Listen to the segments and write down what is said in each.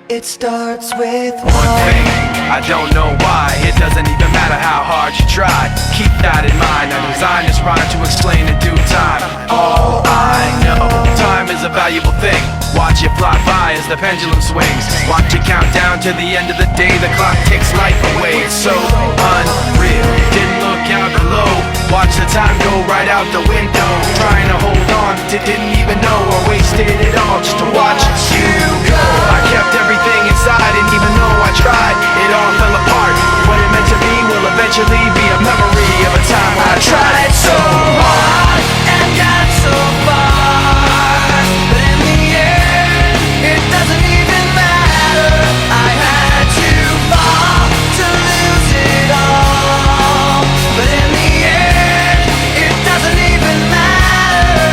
It starts with one thing, I don't know why. It doesn't even matter how hard you try. Keep that in mind. I designed this rhyme to explain in due time. All I know, time is a valuable thing. Watch it fly by as the pendulum swings. Watch it count down to the end of the day. The clock takes life away. It's so unreal. Didn't look out below. Watch the time go right out the window. Trying to hold on, didn't even know I wasted it all just to watch you go. I kept everything inside, and even though I tried, it all fell apart. What it meant to be will eventually be a memory of a time when I tried so hard and got so far, but in the end, it doesn't even matter. I had to fall to lose it all, but in the end, it doesn't even matter.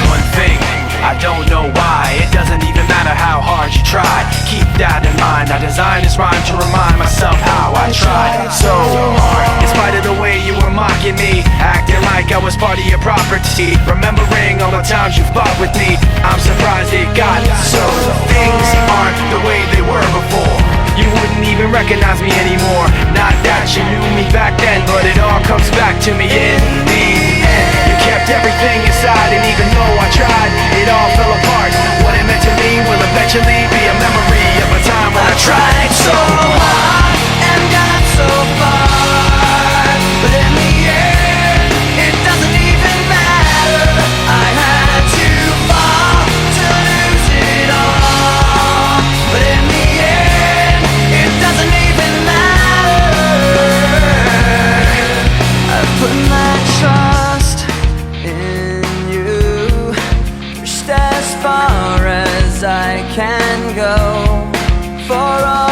One thing, I don't know why. It doesn't even matter how hard you try. Keep that in mind. I designed this rhyme to remind myself how I tried so hard. In spite of the way you were mocking me, acting like I was part of your property, remembering all the times you fought with me, I'm surprised it got so. Things aren't the way they were before. You wouldn't even recognize me anymore. Not that you knew me back then, but it all comes back to me in the end. You kept everything inside, and even though I tried, it all fell apart. What it meant to me will eventually be a memory of a time when I tried so hard and got so far, but in the end, it doesn't even matter. I had to fall to lose it all, but in the end, it doesn't even matter. I put my trust in you, just as far as I can go, for all